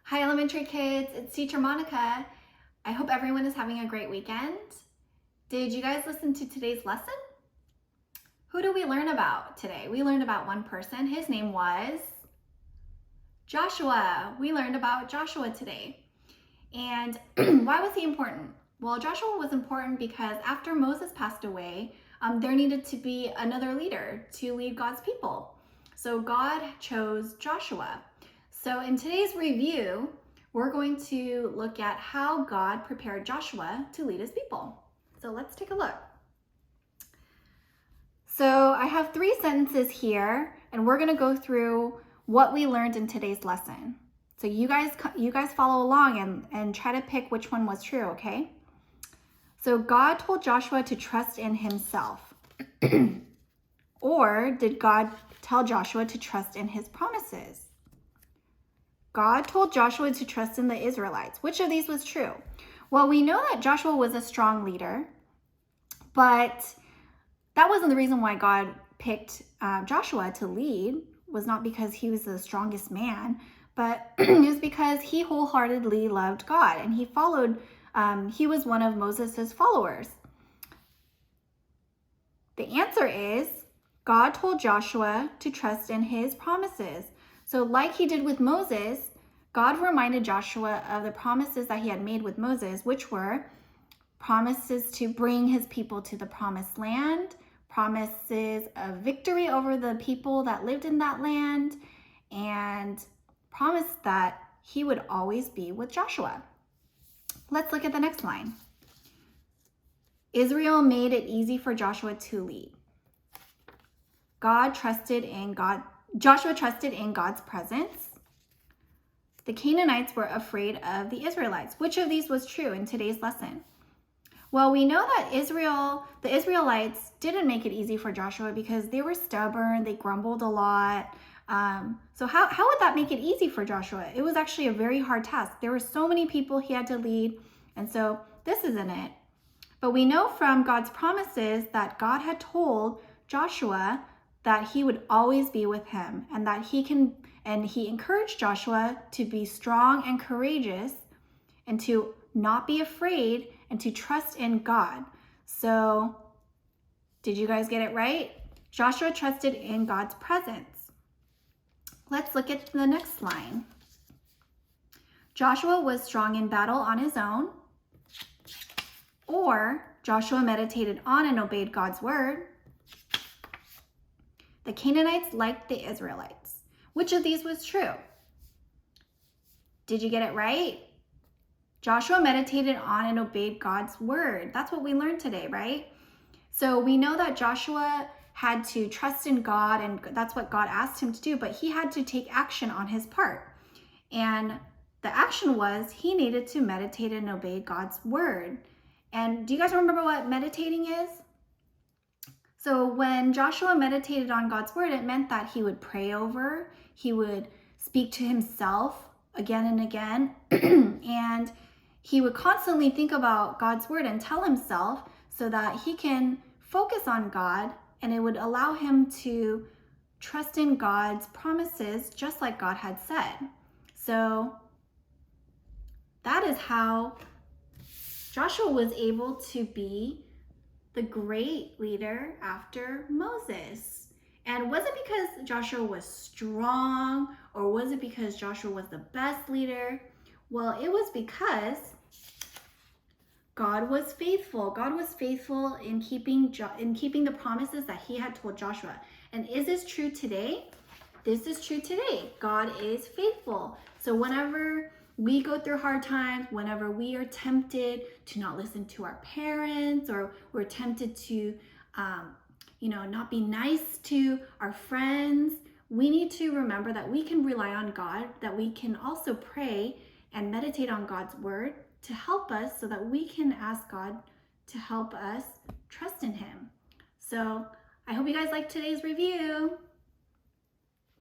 Hi elementary kids, it's teacher Monica. I hope everyone is having a great weekend. Did you guys listen to today's lesson? Who do we learn about today? We learned about one person. His name was Joshua. We learned about Joshua today. And why was he important? Well, Joshua was important because after Moses passed away, there needed to be another leader to lead God's people. So God chose Joshua. So in today's review, we're going to look at how God prepared Joshua to lead his people. So let's take a look. So I have 3 sentences here, and we're going to go through what we learned in today's lesson. So you guys follow along and try to pick which one was true, okay? So God told Joshua to trust in himself. Or did God tell Joshua to trust in his promises? God told Joshua to trust in the Israelites. Which of these was true? Well, we know that Joshua was a strong leader, but that wasn't the reason why God picked Joshua to lead. Was not because he was the strongest man, but it was because he wholeheartedly loved God and he followed, he was one of Moses's followers. The answer is God told Joshua to trust in his promises. So like he did with Moses, God reminded Joshua of the promises that he had made with Moses, which were promises to bring his people to the promised land, promises of victory over the people that lived in that land, and promised that he would always be with Joshua. Let's look at the next line. Israel made it easy for Joshua to lead. Joshua trusted in God's presence. The Canaanites were afraid of the Israelites. Which of these was true in today's lesson? Well, we know that the Israelites didn't make it easy for Joshua because they were stubborn, they grumbled a lot. So how would that make it easy for Joshua? It was actually a very hard task. There were so many people he had to lead, and so this isn't it. But we know from God's promises that God had told Joshua that he would always be with him and that he encouraged Joshua to be strong and courageous and to not be afraid and to trust in God. So, did you guys get it right? Joshua trusted in God's presence. Let's look at the next line. Joshua was strong in battle on his own, or Joshua meditated on and obeyed God's word. The Canaanites liked the Israelites. Which of these was true? Did you get it right? Joshua meditated on and obeyed God's word. That's what we learned today, right? So we know that Joshua had to trust in God, and that's what God asked him to do, but he had to take action on his part. And the action was he needed to meditate and obey God's word. And do you guys remember what meditating is? So when Joshua meditated on God's word, it meant that he would pray over, he would speak to himself again and again, and he would constantly think about God's word and tell himself so that he can focus on God, and it would allow him to trust in God's promises just like God had said. So that is how Joshua was able to be the great leader after Moses. And was it because Joshua was strong, or was it because Joshua was the best leader? Well, it was because God was faithful. God was faithful in keeping the promises that he had told Joshua. And is this true today? This is true today. God is faithful. So whenever we go through hard times, whenever we are tempted to not listen to our parents, or we're tempted to not be nice to our friends, we need to remember that we can rely on God, that we can also pray and meditate on God's word to help us so that we can ask God to help us trust in him. So I hope you guys liked today's review.